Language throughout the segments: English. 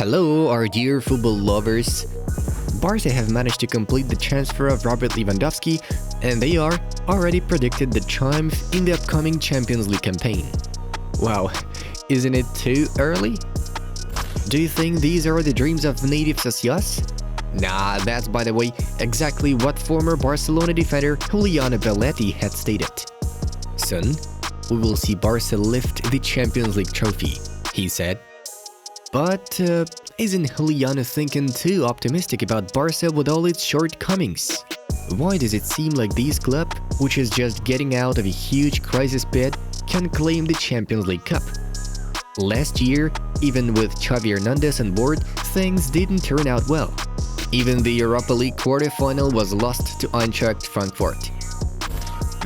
Hello, our dear football lovers. Barca have managed to complete the transfer of Robert Lewandowski, and they are already predicted the triumph in the upcoming Champions League campaign. Wow, isn't it too early? Do you think these are the dreams of native socios? Nah, that's by the way exactly what former Barcelona defender Juliano Belletti had stated. Soon, we will see Barca lift the Champions League trophy, he said. But isn't Juliano thinking too optimistic about Barca with all its shortcomings? Why does it seem like this club, which is just getting out of a huge crisis pit, can claim the Champions League Cup? Last year, even with Xavi Hernandez on board, things didn't turn out well. Even the Europa League quarterfinal was lost to Eintracht Frankfurt.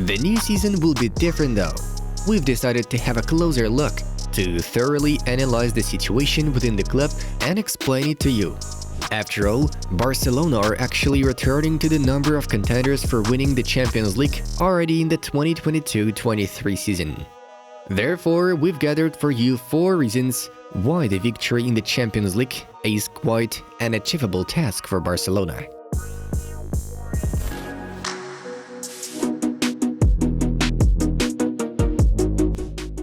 The new season will be different though. We've decided to have a closer look, to thoroughly analyze the situation within the club and explain it to you. After all, Barcelona are actually returning to the number of contenders for winning the Champions League already in the 2022-23 season. Therefore, we've gathered for you 4 reasons why the victory in the Champions League is quite an achievable task for Barcelona.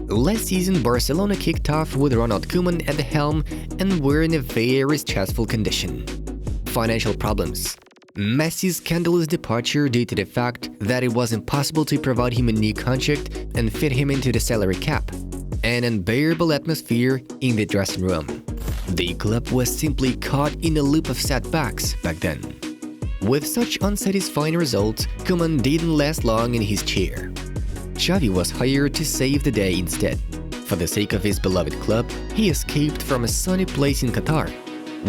Last season, Barcelona kicked off with Ronald Koeman at the helm and were in a very stressful condition. Financial problems. Messi's scandalous departure due to the fact that it was impossible to provide him a new contract and fit him into the salary cap. An unbearable atmosphere in the dressing room. The club was simply caught in a loop of setbacks back then. With such unsatisfying results, Koeman didn't last long in his chair. Xavi was hired to save the day instead. For the sake of his beloved club, he escaped from a sunny place in Qatar,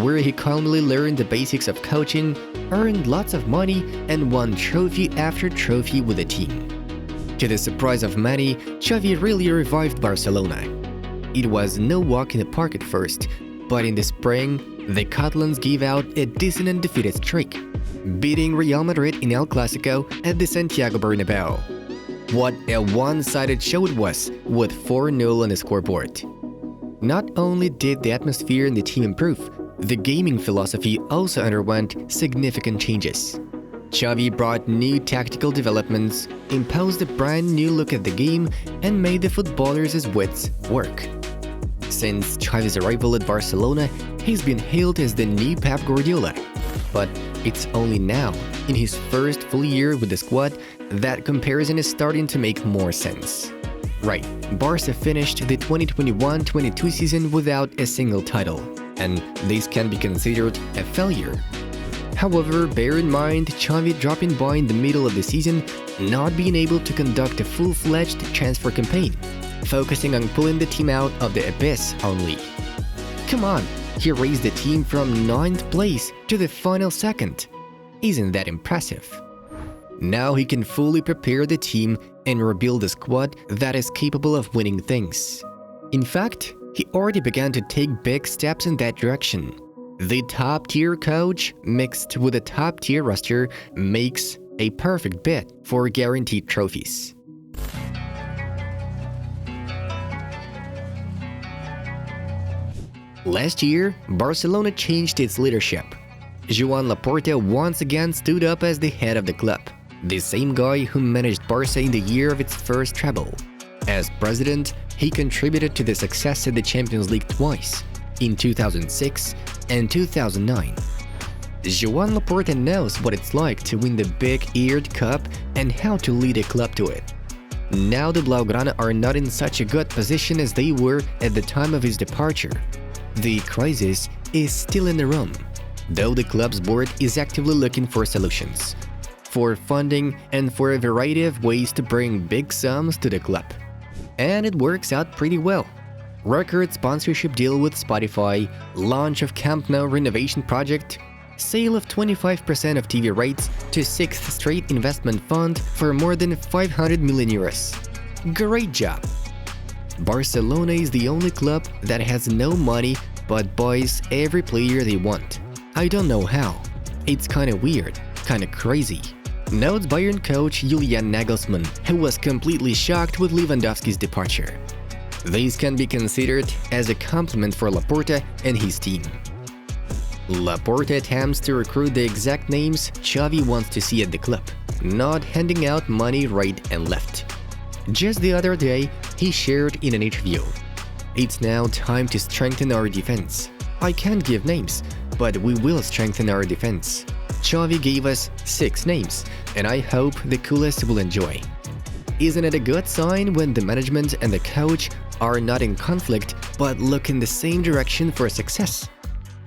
where he calmly learned the basics of coaching, earned lots of money, and won trophy after trophy with the team. To the surprise of many, Xavi really revived Barcelona. It was no walk in the park at first, but in the spring, the Catalans gave out a decent undefeated streak, beating Real Madrid in El Clasico at the Santiago Bernabeu. What a one-sided show it was, with 4-0 on the scoreboard. Not only did the atmosphere and the team improve, the gaming philosophy also underwent significant changes. Xavi brought new tactical developments, imposed a brand new look at the game, and made the footballers' wits work. Since Xavi's arrival at Barcelona, he's been hailed as the new Pep Guardiola. But it's only now, in his first full year with the squad, that comparison is starting to make more sense. Right, Barca finished the 2021-22 season without a single title, and this can be considered a failure. However, bear in mind Xavi dropping by in the middle of the season, not being able to conduct a full-fledged transfer campaign, focusing on pulling the team out of the abyss only. Come on, he raised the team from 9th place to the final 2nd. Isn't that impressive? Now he can fully prepare the team and rebuild a squad that is capable of winning things. In fact, he already began to take big steps in that direction. The top-tier coach mixed with a top-tier roster makes a perfect bet for guaranteed trophies. Last year, Barcelona changed its leadership. Joan Laporta once again stood up as the head of the club, the same guy who managed Barca in the year of its first treble. As president, he contributed to the success of the Champions League twice, in 2006 and 2009. Joan Laporta knows what it's like to win the big-eared cup and how to lead a club to it. Now the Blaugrana are not in such a good position as they were at the time of his departure. The crisis is still in the room, though the club's board is actively looking for solutions, for funding and for a variety of ways to bring big sums to the club. And it works out pretty well. Record sponsorship deal with Spotify, launch of Camp Nou renovation project, sale of 25% of TV rights to 6th Street Investment Fund for more than 500 million euros. Great job! Barcelona is the only club that has no money but buys every player they want. I don't know how. It's kinda weird, kinda crazy. Notes Bayern coach Julian Nagelsmann, who was completely shocked with Lewandowski's departure. These can be considered as a compliment for Laporta and his team. Laporta attempts to recruit the exact names Xavi wants to see at the club, not handing out money right and left. Just the other day, he shared in an interview, "It's now time to strengthen our defense. I can't give names, but we will strengthen our defense. Xavi gave us 6 names, and I hope the coolest will enjoy." Isn't it a good sign when the management and the coach are not in conflict but look in the same direction for success?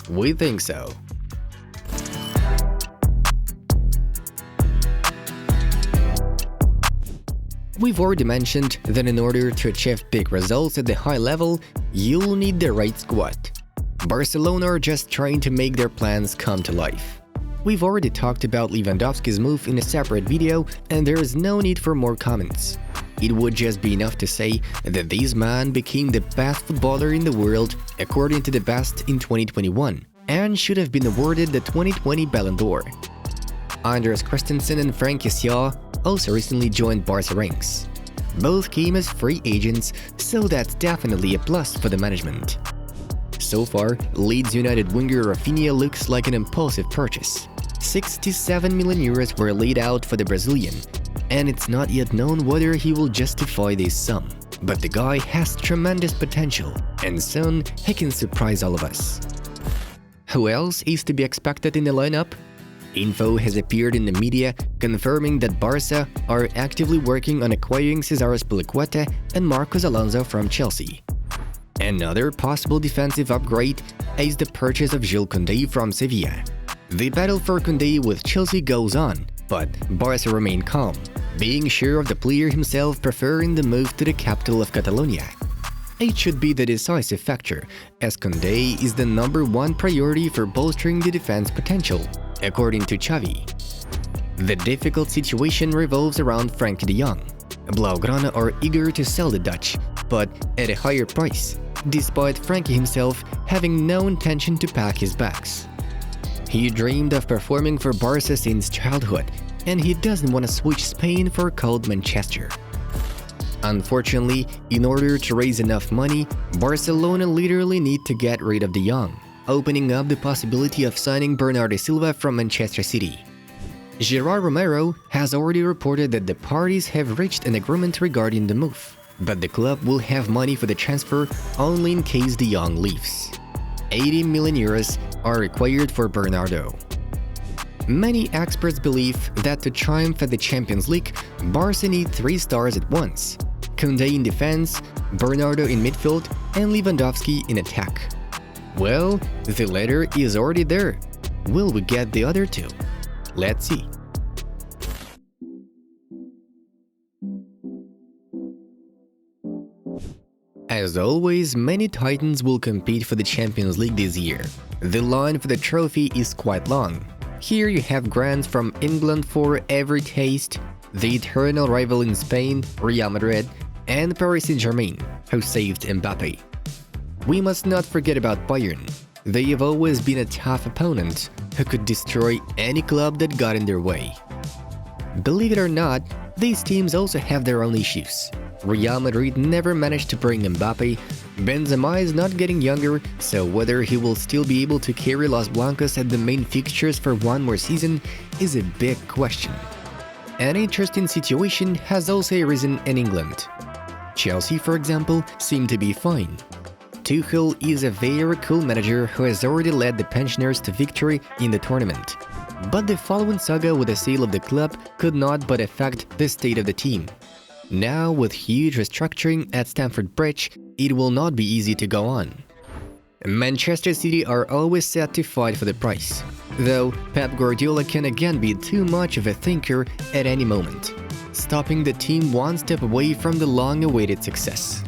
We think so. We've already mentioned that in order to achieve big results at the high level, you'll need the right squad. Barcelona are just trying to make their plans come to life. We've already talked about Lewandowski's move in a separate video, and there is no need for more comments. It would just be enough to say that this man became the best footballer in the world according to the best in 2021, and should have been awarded the 2020 Ballon d'Or. Andreas Christensen and Frank Kessié also recently joined Barca ranks. Both came as free agents, so that's definitely a plus for the management. So far, Leeds United winger Rafinha looks like an impulsive purchase. 67 million euros were laid out for the Brazilian, and it's not yet known whether he will justify this sum. But the guy has tremendous potential, and soon he can surprise all of us. Who else is to be expected in the lineup? Info has appeared in the media confirming that Barca are actively working on acquiring Cesar Azpilicueta and Marcos Alonso from Chelsea. Another possible defensive upgrade is the purchase of Jules Koundé from Sevilla. The battle for Koundé with Chelsea goes on, but Barca remain calm, being sure of the player himself preferring the move to the capital of Catalonia. It should be the decisive factor, as Koundé is the #1 priority for bolstering the defense potential, according to Xavi. The difficult situation revolves around Frenkie de Jong. Blaugrana are eager to sell the Dutch, but at a higher price, despite Frenkie himself having no intention to pack his bags. He dreamed of performing for Barca since childhood, and he doesn't want to switch Spain for cold Manchester. Unfortunately, in order to raise enough money, Barcelona literally need to get rid of de Jong, opening up the possibility of signing Bernardo Silva from Manchester City. Gerard Romero has already reported that the parties have reached an agreement regarding the move, but the club will have money for the transfer only in case de Jong leaves. 80 million euros are required for Bernardo. Many experts believe that to triumph at the Champions League, Barca need 3 stars at once: Koundé in defense, Bernardo in midfield, and Lewandowski in attack. Well, the latter is already there. Will we get the other 2? Let's see. As always, many titans will compete for the Champions League this year. The line for the trophy is quite long. Here you have grants from England for every taste, the eternal rival in Spain, Real Madrid, and Paris Saint-Germain, who saved Mbappé. We must not forget about Bayern. They have always been a tough opponent who could destroy any club that got in their way. Believe it or not, these teams also have their own issues. Real Madrid never managed to bring Mbappé, Benzema is not getting younger, so whether he will still be able to carry Los Blancos at the main fixtures for one more season is a big question. An interesting situation has also arisen in England. Chelsea, for example, seem to be fine. Tuchel is a very cool manager who has already led the pensioners to victory in the tournament. But the following saga with the sale of the club could not but affect the state of the team. Now, with huge restructuring at Stamford Bridge, it will not be easy to go on. Manchester City are always set to fight for the prize, though Pep Guardiola can again be too much of a thinker at any moment, stopping the team one step away from the long-awaited success.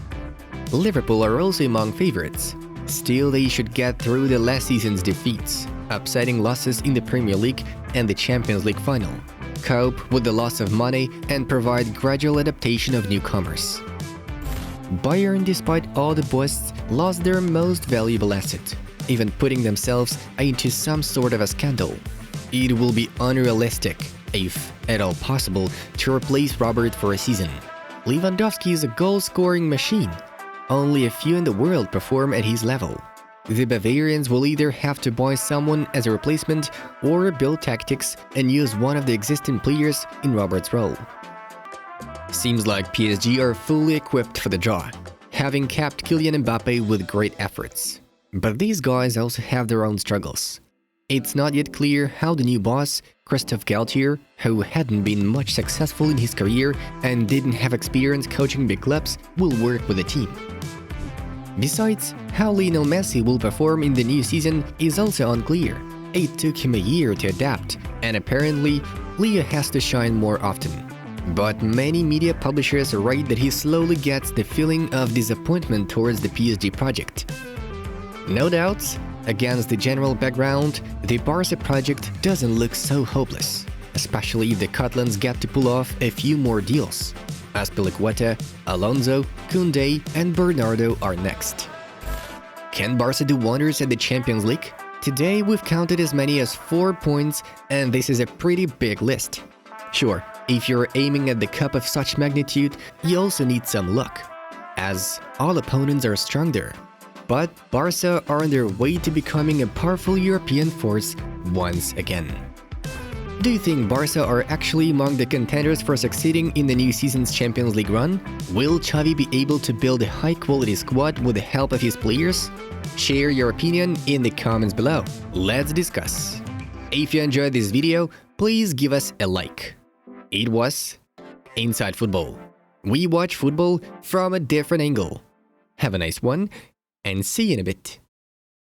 Liverpool are also among favorites. Still, they should get through the last season's defeats, upsetting losses in the Premier League and the Champions League final, cope with the loss of money, and provide gradual adaptation of newcomers. Bayern, despite all the boasts, lost their most valuable asset, even putting themselves into some sort of a scandal. It will be unrealistic, if at all possible, to replace Robert for a season. Lewandowski is a goal-scoring machine. Only a few in the world perform at his level. the Bavarians will either have to buy someone as a replacement or build tactics and use one of the existing players in Robert's role. Seems like PSG are fully equipped for the draw, having capped Kylian Mbappe with great efforts. But these guys also have their own struggles. It's not yet clear how the new boss, Christophe Galtier, who hadn't been much successful in his career and didn't have experience coaching big clubs, will work with the team. Besides, how Lionel Messi will perform in the new season is also unclear. It took him a year to adapt, and apparently, Leo has to shine more often. But many media publishers write that he slowly gets the feeling of disappointment towards the PSG project. No doubts, against the general background, the Barca project doesn't look so hopeless, especially if the Catalans get to pull off a few more deals. Azpilicueta, Alonso, Koundé and Bernardo are next. Can Barca do wonders at the Champions League? Today we've counted as many as 4 points, and this is a pretty big list. Sure, if you're aiming at the cup of such magnitude, you also need some luck, as all opponents are strong there. But Barca are on their way to becoming a powerful European force once again. Do you think Barca are actually among the contenders for succeeding in the new season's Champions League run? Will Xavi be able to build a high-quality squad with the help of his players? Share your opinion in the comments below. Let's discuss. If you enjoyed this video, please give us a like. It was Inside Football. We watch football from a different angle. Have a nice one, and see you in a bit.